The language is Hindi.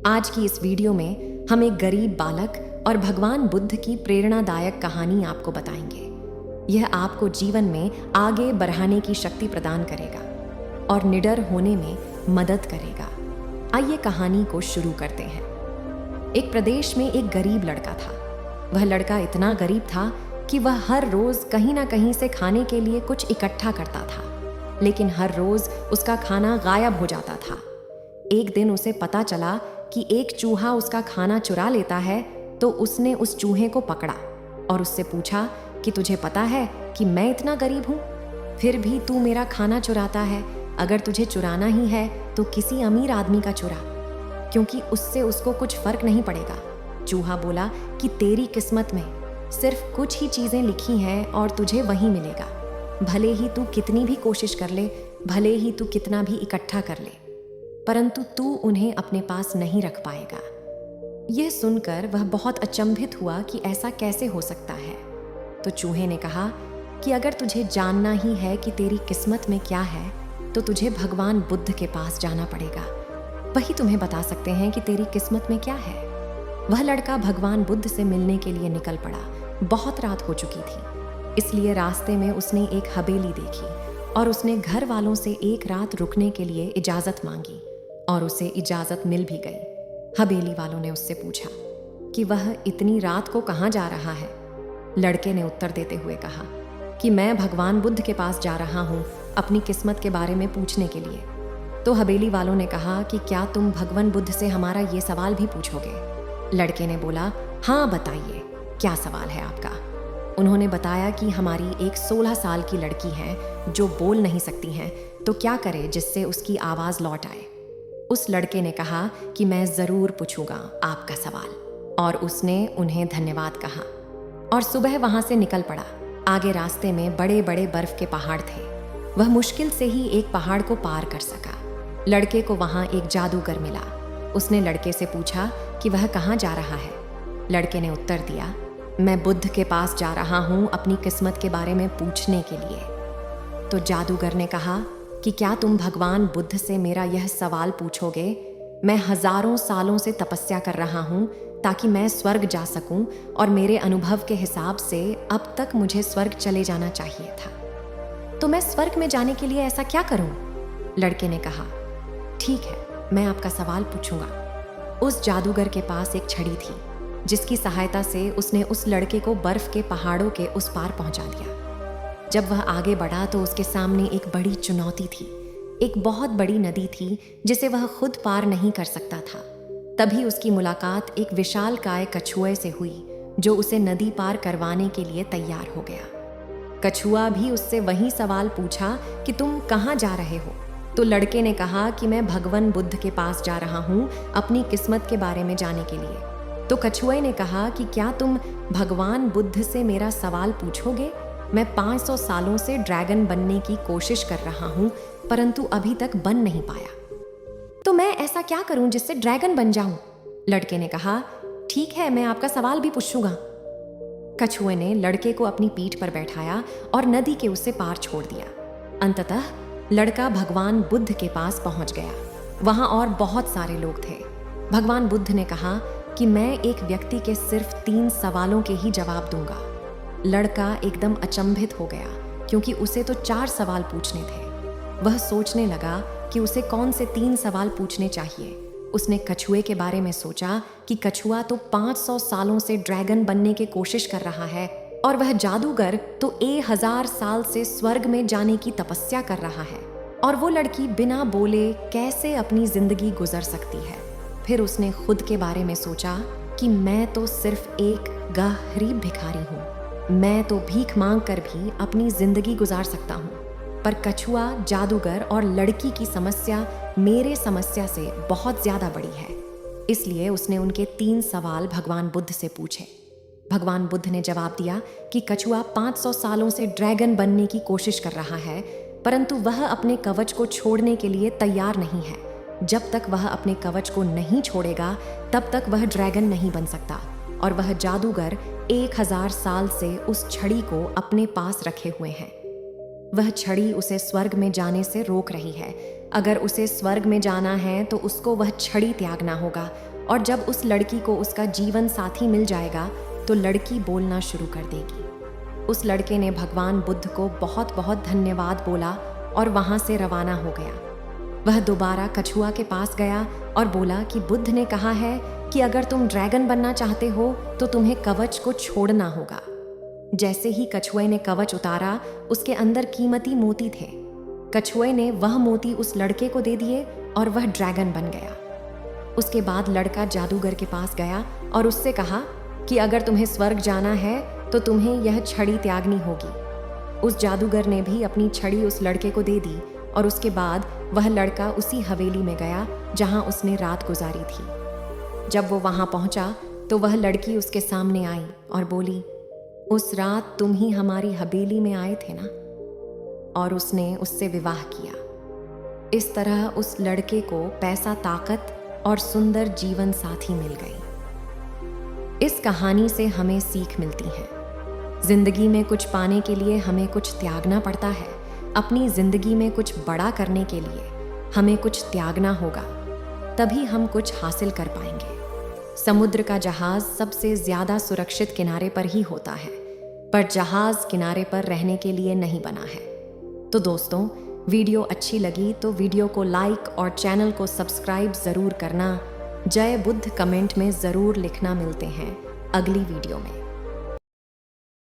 आज की इस वीडियो में हम एक गरीब बालक और भगवान बुद्ध की प्रेरणादायक कहानी आपको बताएंगे। यह आपको जीवन में आगे बढ़ाने की शक्ति प्रदान करेगा और निडर होने में मदद करेगा। आइए कहानी को शुरू करते हैं। एक प्रदेश में एक गरीब लड़का था। वह लड़का इतना गरीब था कि वह हर रोज कहीं ना कहीं से खाने के लिए कुछ इकट्ठा करता था, लेकिन हर रोज उसका खाना गायब हो जाता था। एक दिन उसे पता चला कि एक चूहा उसका खाना चुरा लेता है, तो उसने उस चूहे को पकड़ा और उससे पूछा कि तुझे पता है कि मैं इतना गरीब हूँ, फिर भी तू मेरा खाना चुराता है। अगर तुझे चुराना ही है तो किसी अमीर आदमी का चुरा, क्योंकि उससे उसको कुछ फर्क नहीं पड़ेगा। चूहा बोला कि तेरी किस्मत में सिर्फ कुछ ही चीजें लिखी हैं और तुझे वही मिलेगा। भले ही तू कितनी भी कोशिश कर ले, भले ही तू कितना भी इकट्ठा कर ले, परंतु तू उन्हें अपने पास नहीं रख पाएगा। यह सुनकर वह बहुत अचंभित हुआ कि ऐसा कैसे हो सकता है। तो चूहे ने कहा कि अगर तुझे जानना ही है कि तेरी किस्मत में क्या है, तो तुझे भगवान बुद्ध के पास जाना पड़ेगा। वही तुम्हें बता सकते हैं कि तेरी किस्मत में क्या है। वह लड़का भगवान बुद्ध से मिलने के लिए निकल पड़ा। बहुत रात हो चुकी थी, इसलिए रास्ते में उसने एक हवेली देखी और उसने घर वालों से एक रात रुकने के लिए इजाजत मांगी और उसे इजाजत मिल भी गई। हवेली वालों ने उससे पूछा कि वह इतनी रात को कहाँ जा रहा है। लड़के ने उत्तर देते हुए कहा कि मैं भगवान बुद्ध के पास जा रहा हूँ अपनी किस्मत के बारे में पूछने के लिए। तो हवेली वालों ने कहा कि क्या तुम भगवान बुद्ध से हमारा ये सवाल भी पूछोगे। लड़के ने बोला, हाँ बताइए, क्या सवाल है आपका। उन्होंने बताया कि हमारी एक 16 साल की लड़की है जो बोल नहीं सकती है, तो क्या करे जिससे उसकी आवाज़ लौट आए। उस लड़के ने कहा कि मैं ज़रूर पूछूंगा आपका सवाल, और उसने उन्हें धन्यवाद कहा और सुबह वहाँ से निकल पड़ा। आगे रास्ते में बड़े बड़े बर्फ के पहाड़ थे। वह मुश्किल से ही एक पहाड़ को पार कर सका। लड़के को वहाँ एक जादूगर मिला। उसने लड़के से पूछा कि वह कहाँ जा रहा है। लड़के ने उत्तर दिया, मैं बुद्ध के पास जा रहा हूँ अपनी किस्मत के बारे में पूछने के लिए। तो जादूगर ने कहा कि क्या तुम भगवान बुद्ध से मेरा यह सवाल पूछोगे। मैं हजारों सालों से तपस्या कर रहा हूँ ताकि मैं स्वर्ग जा सकूं, और मेरे अनुभव के हिसाब से अब तक मुझे स्वर्ग चले जाना चाहिए था। तो मैं स्वर्ग में जाने के लिए ऐसा क्या करूं? लड़के ने कहा, ठीक है, मैं आपका सवाल पूछूंगा। उस जादूगर के पास एक छड़ी थी, जिसकी सहायता से उसने उस लड़के को बर्फ के पहाड़ों के उस पार पहुंचा दिया। जब वह आगे बढ़ा तो उसके सामने एक बड़ी चुनौती थी। एक बहुत बड़ी नदी थी जिसे वह खुद पार नहीं कर सकता था। तभी उसकी मुलाकात एक विशालकाय कछुए से हुई, जो उसे नदी पार करवाने के लिए तैयार हो गया। कछुआ भी उससे वही सवाल पूछा कि तुम कहाँ जा रहे हो। तो लड़के ने कहा कि मैं भगवान बुद्ध के पास जा रहा हूँ अपनी किस्मत के बारे में जानने के लिए। तो कछुए ने कहा कि क्या तुम भगवान बुद्ध से मेरा सवाल पूछोगे। मैं 500 सालों से ड्रैगन बनने की कोशिश कर रहा हूँ, परंतु अभी तक बन नहीं पाया। तो मैं ऐसा क्या करूं जिससे ड्रैगन बन जाऊं। लड़के ने कहा, ठीक है, मैं आपका सवाल भी पूछूंगा। कछुए ने लड़के को अपनी पीठ पर बैठाया और नदी के उससे पार छोड़ दिया। अंततः लड़का भगवान बुद्ध के पास पहुंच गया। वहां और बहुत सारे लोग थे। भगवान बुद्ध ने कहा कि मैं एक व्यक्ति के सिर्फ 3 सवालों के ही जवाब दूंगा। लड़का एकदम अचंभित हो गया, क्योंकि उसे तो 4 सवाल पूछने थे। वह सोचने लगा कि उसे कौन से 3 सवाल पूछने चाहिए। उसने कछुए के बारे में सोचा कि कछुआ तो 500 सालों से ड्रैगन बनने की कोशिश कर रहा है, और वह जादूगर तो 1000 साल से स्वर्ग में जाने की तपस्या कर रहा है, और वो लड़की बिना बोले कैसे अपनी जिंदगी गुजर सकती है। फिर उसने खुद के बारे में सोचा कि मैं तो सिर्फ एक गरीब भिखारी हूँ। मैं तो भीख मांग कर भी अपनी जिंदगी गुजार सकता हूँ, पर कछुआ, जादूगर और लड़की की समस्या मेरे समस्या से बहुत ज्यादा बड़ी है। इसलिए उसने उनके 3 सवाल भगवान बुद्ध से पूछे। भगवान बुद्ध ने जवाब दिया कि कछुआ 500 सालों से ड्रैगन बनने की कोशिश कर रहा है, परंतु वह अपने कवच को छोड़ने के लिए तैयार नहीं है। जब तक वह अपने कवच को नहीं छोड़ेगा, तब तक वह ड्रैगन नहीं बन सकता। और वह जादूगर 1000 साल से उस छड़ी को अपने पास रखे हुए हैं। वह छड़ी उसे स्वर्ग में जाने से रोक रही है। अगर उसे स्वर्ग में जाना है तो उसको वह छड़ी त्यागना होगा और जब उस लड़की को उसका जीवन साथी मिल जाएगा तो लड़की बोलना शुरू कर देगी। उस लड़के ने भगवान बुद्ध को बहुत बहुत धन्यवाद बोला और वहां से रवाना हो गया। वह दोबारा कछुआ के पास गया और बोला कि बुद्ध ने कहा है कि अगर तुम ड्रैगन बनना चाहते हो तो तुम्हें कवच को छोड़ना होगा। जैसे ही कछुए ने कवच उतारा, उसके अंदर कीमती मोती थे। कछुए ने वह मोती उस लड़के को दे दिए और वह ड्रैगन बन गया। उसके बाद लड़का जादूगर के पास गया और उससे कहा कि अगर तुम्हें स्वर्ग जाना है तो तुम्हें यह छड़ी त्यागनी होगी। उस जादूगर ने भी अपनी छड़ी उस लड़के को दे दी और उसके बाद वह लड़का उसी हवेली में गया जहां उसने रात गुजारी थी। जब वो वहां पहुंचा तो वह लड़की उसके सामने आई और बोली, उस रात तुम ही हमारी हवेली में आए थे ना? और उसने उससे विवाह किया। इस तरह उस लड़के को पैसा, ताकत और सुंदर जीवन साथी मिल गई। इस कहानी से हमें सीख मिलती है, जिंदगी में कुछ पाने के लिए हमें कुछ त्यागना पड़ता है। अपनी जिंदगी में कुछ बड़ा करने के लिए हमें कुछ त्यागना होगा, तभी हम कुछ हासिल कर पाएंगे। समुद्र का जहाज सबसे ज्यादा सुरक्षित किनारे पर ही होता है, पर जहाज किनारे पर रहने के लिए नहीं बना है। तो दोस्तों, वीडियो अच्छी लगी तो वीडियो को लाइक और चैनल को सब्सक्राइब जरूर करना। जय बुद्ध कमेंट में जरूर लिखना। मिलते हैं अगली वीडियो में।